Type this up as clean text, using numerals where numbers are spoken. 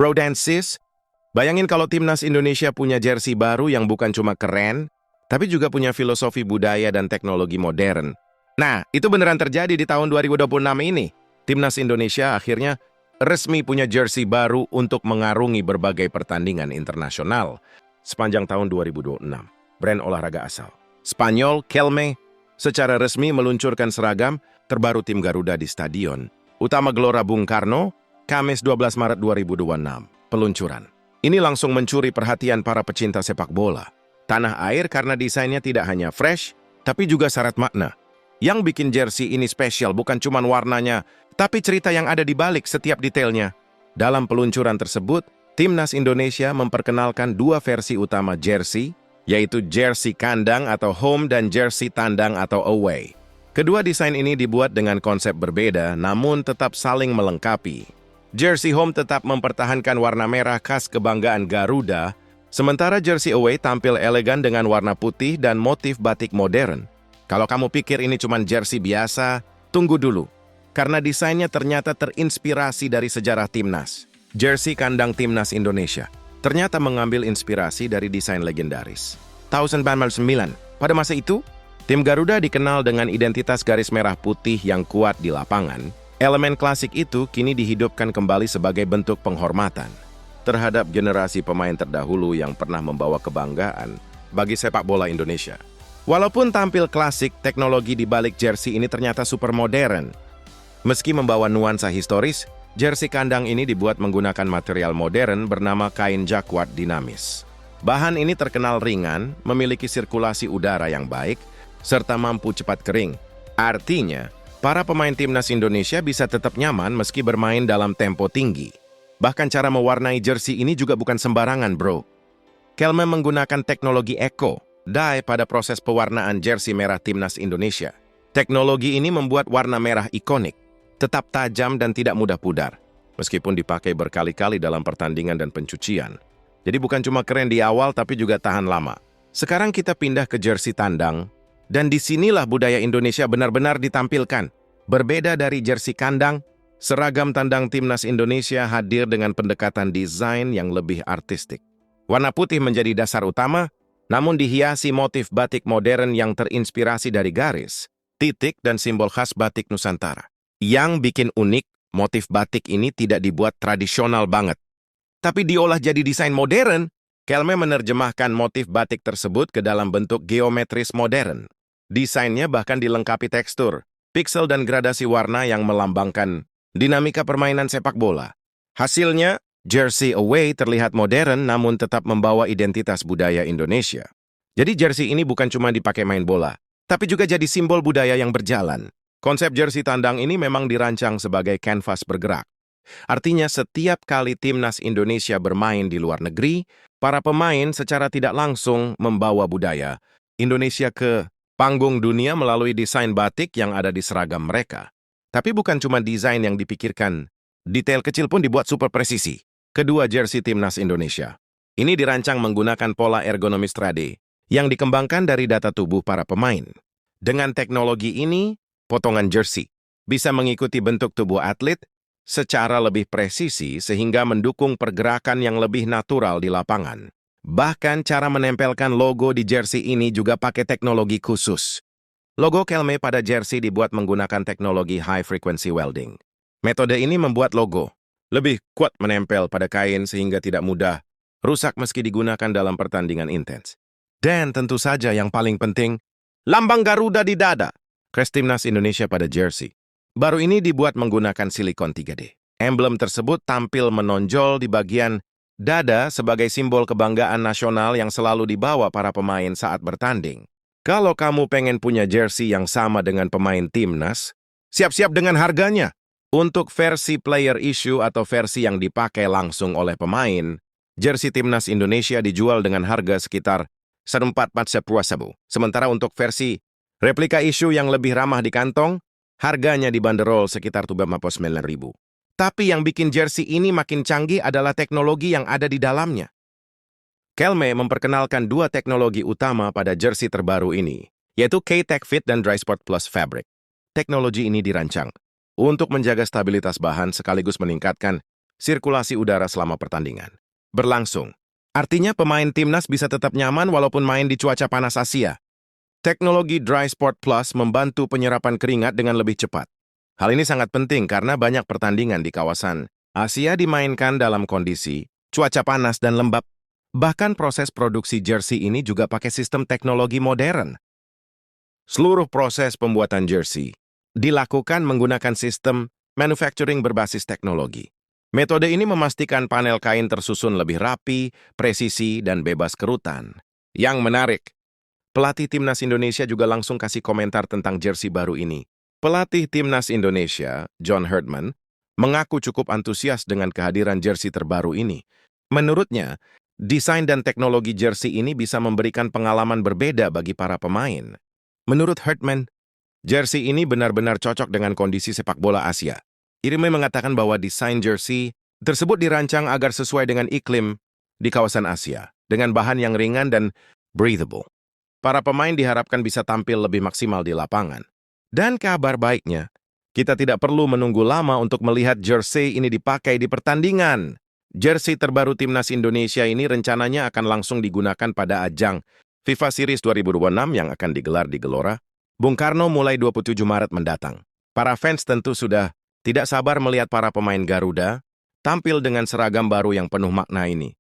Bro dan sis, bayangin kalau timnas Indonesia punya jersey baru yang bukan cuma keren, tapi juga punya filosofi budaya dan teknologi modern. Nah, itu beneran terjadi di tahun 2026 ini. Timnas Indonesia akhirnya resmi punya jersey baru untuk mengarungi berbagai pertandingan internasional sepanjang tahun 2026. Brand olahraga asal Spanyol, Kelme, secara resmi meluncurkan seragam terbaru tim Garuda di Stadion Utama Gelora Bung Karno, Kamis 12 Maret 2026. Peluncuran ini langsung mencuri perhatian para pecinta sepak bola tanah air karena desainnya tidak hanya fresh, tapi juga syarat makna. Yang bikin jersey ini spesial bukan cuma warnanya, tapi cerita yang ada di balik setiap detailnya. Dalam peluncuran tersebut, Timnas Indonesia memperkenalkan dua versi utama jersey, yaitu jersey kandang atau home dan jersey tandang atau away. Kedua desain ini dibuat dengan konsep berbeda, namun tetap saling melengkapi. Jersey home tetap mempertahankan warna merah khas kebanggaan Garuda, sementara jersey away tampil elegan dengan warna putih dan motif batik modern. Kalau kamu pikir ini cuma jersey biasa, tunggu dulu. Karena desainnya ternyata terinspirasi dari sejarah timnas. Jersey kandang timnas Indonesia ternyata mengambil inspirasi dari desain legendaris. Tahun 1999, pada masa itu, tim Garuda dikenal dengan identitas garis merah putih yang kuat di lapangan. Elemen klasik itu kini dihidupkan kembali sebagai bentuk penghormatan terhadap generasi pemain terdahulu yang pernah membawa kebanggaan bagi sepak bola Indonesia. Walaupun tampil klasik, teknologi di balik jersey ini ternyata super modern. Meski membawa nuansa historis, jersey kandang ini dibuat menggunakan material modern bernama kain jakwat dinamis. Bahan ini terkenal ringan, memiliki sirkulasi udara yang baik, serta mampu cepat kering. Artinya, para pemain timnas Indonesia bisa tetap nyaman meski bermain dalam tempo tinggi. Bahkan cara mewarnai jersey ini juga bukan sembarangan, bro. Kelme menggunakan teknologi eco dye pada proses pewarnaan jersey merah timnas Indonesia. Teknologi ini membuat warna merah ikonik, tetap tajam dan tidak mudah pudar, meskipun dipakai berkali-kali dalam pertandingan dan pencucian. Jadi bukan cuma keren di awal, tapi juga tahan lama. Sekarang kita pindah ke jersey tandang, dan disinilah budaya Indonesia benar-benar ditampilkan. Berbeda dari jersey kandang, seragam tandang timnas Indonesia hadir dengan pendekatan desain yang lebih artistik. Warna putih menjadi dasar utama, namun dihiasi motif batik modern yang terinspirasi dari garis, titik, dan simbol khas batik Nusantara. Yang bikin unik, motif batik ini tidak dibuat tradisional banget, tapi diolah jadi desain modern. Kelme menerjemahkan motif batik tersebut ke dalam bentuk geometris modern. Desainnya bahkan dilengkapi tekstur, piksel dan gradasi warna yang melambangkan dinamika permainan sepak bola. Hasilnya, jersey away terlihat modern namun tetap membawa identitas budaya Indonesia. Jadi jersey ini bukan cuma dipakai main bola, tapi juga jadi simbol budaya yang berjalan. Konsep jersey tandang ini memang dirancang sebagai kanvas bergerak. Artinya setiap kali timnas Indonesia bermain di luar negeri, para pemain secara tidak langsung membawa budaya Indonesia ke panggung dunia melalui desain batik yang ada di seragam mereka. Tapi bukan cuma desain yang dipikirkan, detail kecil pun dibuat super presisi. Kedua jersey timnas Indonesia ini dirancang menggunakan pola ergonomis 3D yang dikembangkan dari data tubuh para pemain. Dengan teknologi ini, potongan jersey bisa mengikuti bentuk tubuh atlet secara lebih presisi sehingga mendukung pergerakan yang lebih natural di lapangan. Bahkan cara menempelkan logo di jersey ini juga pakai teknologi khusus. Logo Kelme pada jersey dibuat menggunakan teknologi high frequency welding. Metode ini membuat logo lebih kuat menempel pada kain sehingga tidak mudah rusak meski digunakan dalam pertandingan intens. Dan tentu saja yang paling penting, lambang Garuda di dada khas timnas Indonesia pada jersey. Baru ini dibuat menggunakan silikon 3D. Emblem tersebut tampil menonjol di bagian dada sebagai simbol kebanggaan nasional yang selalu dibawa para pemain saat bertanding. Kalau kamu pengen punya jersey yang sama dengan pemain timnas, siap-siap dengan harganya. Untuk versi player issue atau versi yang dipakai langsung oleh pemain, jersey timnas Indonesia dijual dengan harga sekitar 1.410.000. Sementara untuk versi replika issue yang lebih ramah di kantong, harganya dibanderol sekitar 259.000. Tapi yang bikin jersey ini makin canggih adalah teknologi yang ada di dalamnya. Kelme memperkenalkan dua teknologi utama pada jersey terbaru ini, yaitu K-Tech Fit dan Drysport Plus Fabric. Teknologi ini dirancang untuk menjaga stabilitas bahan sekaligus meningkatkan sirkulasi udara selama pertandingan berlangsung. Artinya pemain timnas bisa tetap nyaman walaupun main di cuaca panas Asia. Teknologi Dry Sport Plus membantu penyerapan keringat dengan lebih cepat. Hal ini sangat penting karena banyak pertandingan di kawasan Asia dimainkan dalam kondisi cuaca panas dan lembab. Bahkan proses produksi jersey ini juga pakai sistem teknologi modern. Seluruh proses pembuatan jersey dilakukan menggunakan sistem manufacturing berbasis teknologi. Metode ini memastikan panel kain tersusun lebih rapi, presisi, dan bebas kerutan. Yang menarik, pelatih Timnas Indonesia juga langsung kasih komentar tentang jersey baru ini. Pelatih Timnas Indonesia, John Herdman, mengaku cukup antusias dengan kehadiran jersey terbaru ini. Menurutnya, desain dan teknologi jersey ini bisa memberikan pengalaman berbeda bagi para pemain. Menurut Herdman, jersey ini benar-benar cocok dengan kondisi sepak bola Asia. Irme mengatakan bahwa desain jersey tersebut dirancang agar sesuai dengan iklim di kawasan Asia, dengan bahan yang ringan dan breathable. Para pemain diharapkan bisa tampil lebih maksimal di lapangan. Dan kabar baiknya, kita tidak perlu menunggu lama untuk melihat jersey ini dipakai di pertandingan. Jersey terbaru Timnas Indonesia ini rencananya akan langsung digunakan pada ajang FIFA Series 2026 yang akan digelar di Gelora Bung Karno mulai 27 Maret mendatang. Para fans tentu sudah tidak sabar melihat para pemain Garuda tampil dengan seragam baru yang penuh makna ini.